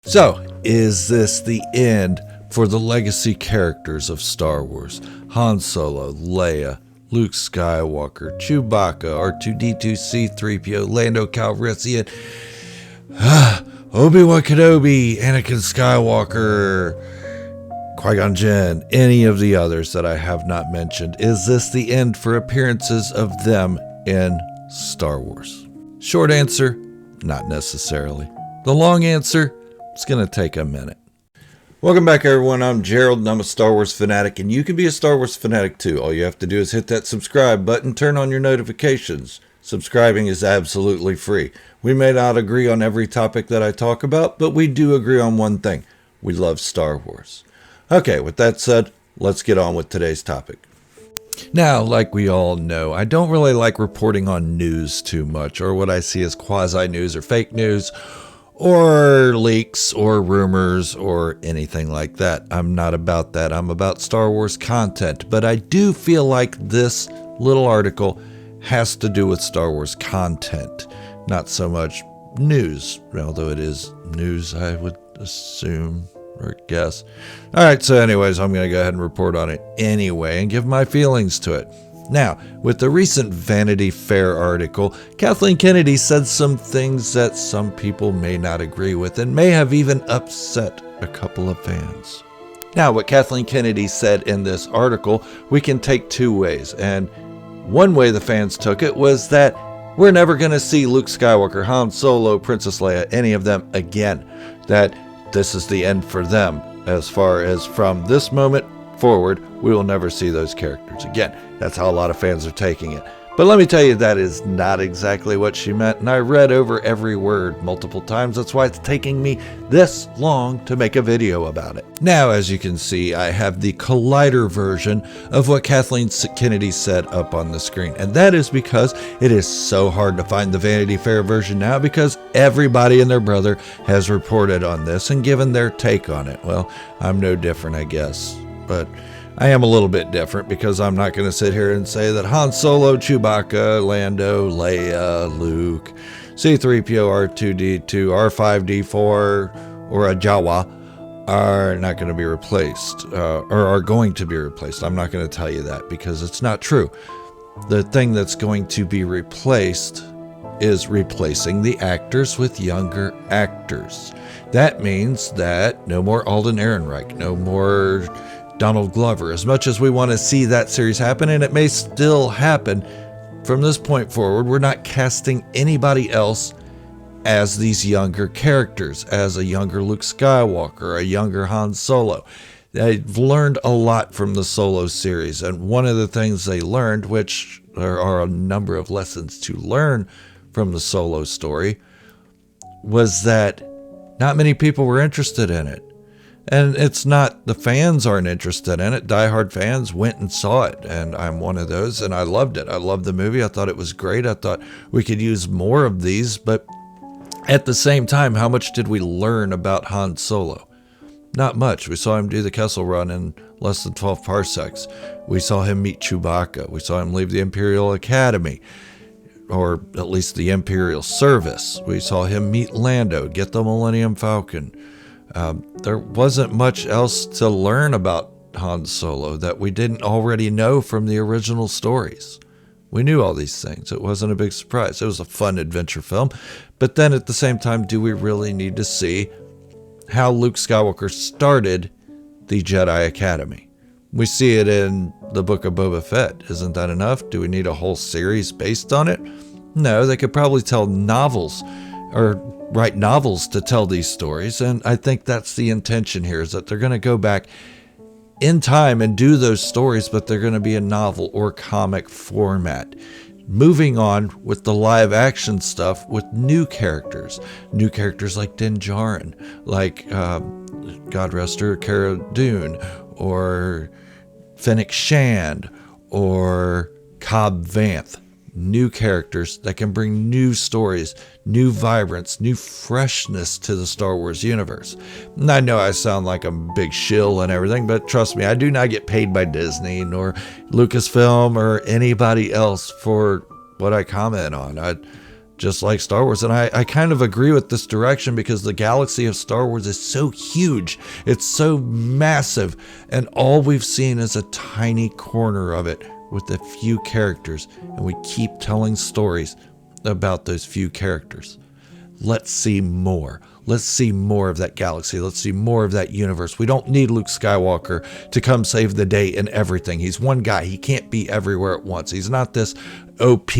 So, is this the end for the legacy characters of Star Wars? Han Solo, Leia, Luke Skywalker, Chewbacca, R2-D2, C-3PO, Lando Calrissian, Obi-Wan Kenobi, Anakin Skywalker, Qui-Gon Jinn, any of the others that I have not mentioned. Is this the end for appearances of them in Star Wars? Short answer, not necessarily. The long answer, it's going to take a minute. Welcome back, everyone. I'm Gerald, and I'm a Star Wars fanatic, and you can be a Star Wars fanatic too. All you have to do is hit that subscribe button, turn on your notifications. Subscribing is absolutely free. We may not agree on every topic that I talk about, but we do agree on one thing. We love Star Wars. Okay, with that said, let's get on with today's topic. Now, like we all know, I don't really like reporting on news too much, or what I see as quasi-news or fake news, or leaks, or rumors, or anything like that. I'm not about that. I'm about Star Wars content. But I do feel like this little article has to do with Star Wars content, not so much news, although it is news, I would assume or guess. All right, so anyways, I'm going to go ahead and report on it anyway and give my feelings to it. Now, with the recent Vanity Fair article, Kathleen Kennedy said some things that some people may not agree with and may have even upset a couple of fans. Now, what Kathleen Kennedy said in this article, we can take two ways. And one way the fans took it was that we're never going to see Luke Skywalker, Han Solo, Princess Leia, any of them again. That this is the end for them. As far as from this moment forward, we will never see those characters again. That's how a lot of fans are taking it. But let me tell you, that is not exactly what she meant, and I read over every word multiple times. That's why it's taking me this long to make a video about it. Now, as you can see, I have the Collider version of what Kathleen Kennedy said up on the screen, and that is because it is so hard to find the Vanity Fair version now because everybody and their brother has reported on this and given their take on it. Well, I'm no different, I guess, but I am a little bit different because I'm not going to sit here and say that Han Solo, Chewbacca, Lando, Leia, Luke, C-3PO, R2-D2, R5-D4, or a Jawa are not going to be replaced, or are going to be replaced. I'm not going to tell you that because it's not true. The thing that's going to be replaced is replacing the actors with younger actors. That means that no more Alden Ehrenreich, no more Donald Glover. As much as we want to see that series happen, and it may still happen, from this point forward, we're not casting anybody else as these younger characters, as a younger Luke Skywalker, a younger Han Solo. They've learned a lot from the Solo series, and one of the things they learned, which there are a number of lessons to learn from the Solo story, was that not many people were interested in it. And it's not the fans aren't interested in it. Diehard fans went and saw it, and I'm one of those, and I loved it. I loved the movie. I thought it was great. I thought we could use more of these, but at the same time, how much did we learn about Han Solo? Not much. We saw him do the Kessel Run in less than 12 parsecs. We saw him meet Chewbacca. We saw him leave the Imperial Academy, or at least the Imperial Service. We saw him meet Lando, get the Millennium Falcon. There wasn't much else to learn about Han Solo that we didn't already know from the original stories. We knew all these things. It wasn't a big surprise. It was a fun adventure film. But then at the same time, do we really need to see how Luke Skywalker started the Jedi Academy? We see it in the Book of Boba Fett. Isn't that enough? Do we need a whole series based on it? No, they could probably tell novels or write novels to tell these stories, and I think that's the intention here, is that they're going to go back in time and do those stories, but they're going to be a novel or comic format. Moving on with the live action stuff with new characters like Din Djarin, like God rest her, Cara Dune, or Fennec Shand, or Cobb Vanth. New characters that can bring new stories, new vibrance, new freshness to the Star Wars universe. And I know I sound like a big shill and everything, but trust me, I do not get paid by Disney nor Lucasfilm or anybody else for what I comment on. just like Star Wars. And I kind of agree with this direction because the galaxy of Star Wars is so huge. It's so massive. And all we've seen is a tiny corner of it with a few characters. And we keep telling stories about those few characters. Let's see more. Let's see more of that galaxy. Let's see more of that universe. We don't need Luke Skywalker to come save the day in everything. He's one guy. He can't be everywhere at once. He's not this OP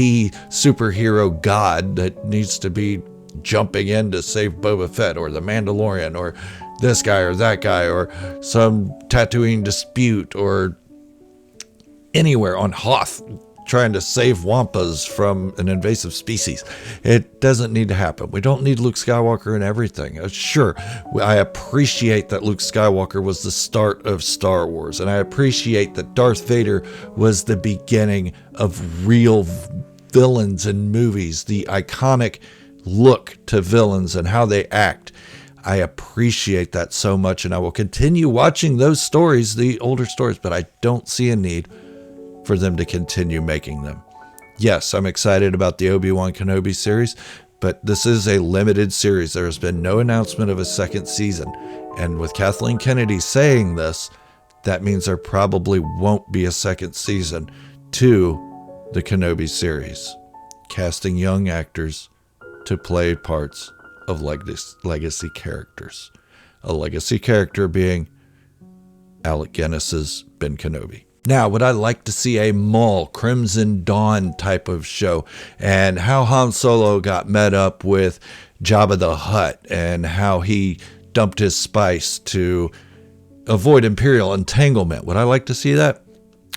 superhero god that needs to be jumping in to save Boba Fett or the Mandalorian or this guy or that guy or some Tatooine dispute or anywhere on Hoth trying to save Wampas from an invasive species. It doesn't need to happen. We don't need Luke Skywalker in everything. Sure, I appreciate that Luke Skywalker was the start of Star Wars, and I appreciate that Darth Vader was the beginning of real villains in movies, the iconic look to villains and how they act. I appreciate that so much, and I will continue watching those stories, the older stories, but I don't see a need for them to continue making them. Yes, I'm excited about the Obi-Wan Kenobi series, but this is a limited series. There has been no announcement of a second season. And with Kathleen Kennedy saying this, that means there probably won't be a second season to the Kenobi series, casting young actors to play parts of legacy characters. A legacy character being Alec Guinness's Ben Kenobi. Now, would I like to see a Maul, Crimson Dawn type of show, and how Han Solo got met up with Jabba the Hutt and how he dumped his spice to avoid Imperial entanglement? Would I like to see that?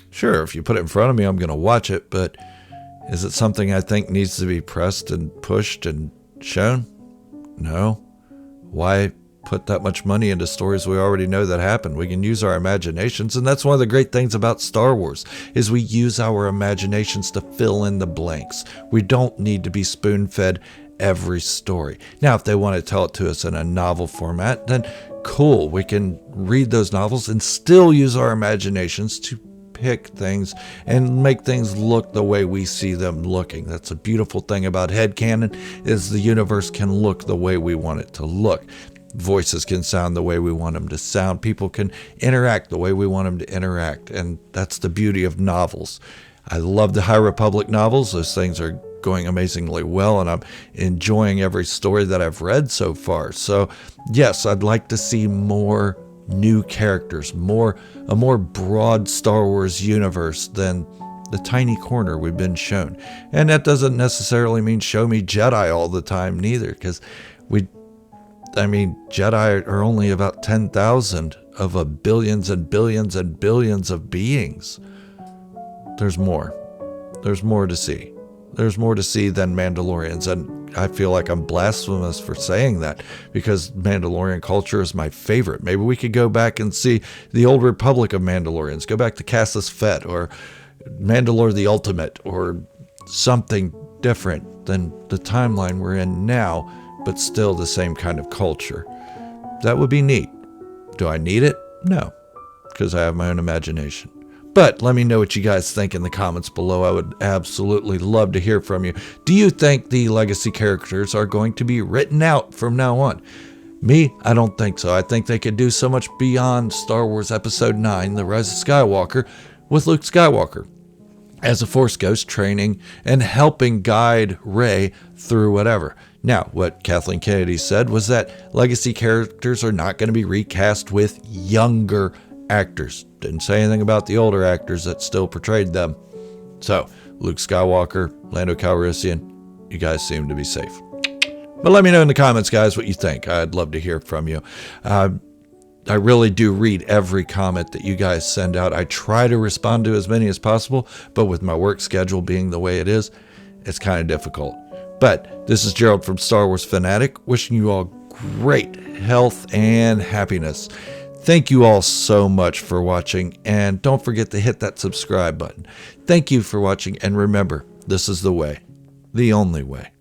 Sure, if you put it in front of me, I'm going to watch it, but is it something I think needs to be pressed and pushed and shown? No. Why put that much money into stories we already know that happen? We can use our imaginations, and that's one of the great things about Star Wars is we use our imaginations to fill in the blanks. We don't need to be spoon-fed every story. Now, if they want to tell it to us in a novel format, then cool. We can read those novels and still use our imaginations to pick things and make things look the way we see them looking. That's a beautiful thing about headcanon, is the universe can look the way we want it to look. Voices can sound the way we want them to sound. People can interact the way we want them to interact. And that's the beauty of novels. I love the High Republic novels. Those things are going amazingly well, and I'm enjoying every story that I've read so far. So yes, I'd like to see more new characters, a more broad Star Wars universe than the tiny corner we've been shown. And that doesn't necessarily mean show me Jedi all the time neither, because Jedi are only about 10,000 of a billions and billions and billions of beings. There's more. There's more to see. There's more to see than Mandalorians. And I feel like I'm blasphemous for saying that because Mandalorian culture is my favorite. Maybe we could go back and see the old Republic of Mandalorians. Go back to Cassus Fett or Mandalore the Ultimate or something different than the timeline we're in now, but still the same kind of culture. That would be neat. Do I need it? No, because I have my own imagination. But let me know what you guys think in the comments below. I would absolutely love to hear from you. Do you think the legacy characters are going to be written out from now on? Me, I don't think so. I think they could do so much beyond Star Wars Episode 9, The Rise of Skywalker, with Luke Skywalker as a Force ghost training and helping guide Rey through whatever. Now, what Kathleen Kennedy said was that legacy characters are not going to be recast with younger actors. Didn't say anything about the older actors that still portrayed them. So, Luke Skywalker, Lando Calrissian, you guys seem to be safe. But let me know in the comments, guys, what you think. I'd love to hear from you. I really do read every comment that you guys send out. I try to respond to as many as possible, but with my work schedule being the way it is, it's kind of difficult. But this is Gerald from Star Wars Fanatic, wishing you all great health and happiness. Thank you all so much for watching, and don't forget to hit that subscribe button. Thank you for watching, and remember, this is the way, the only way.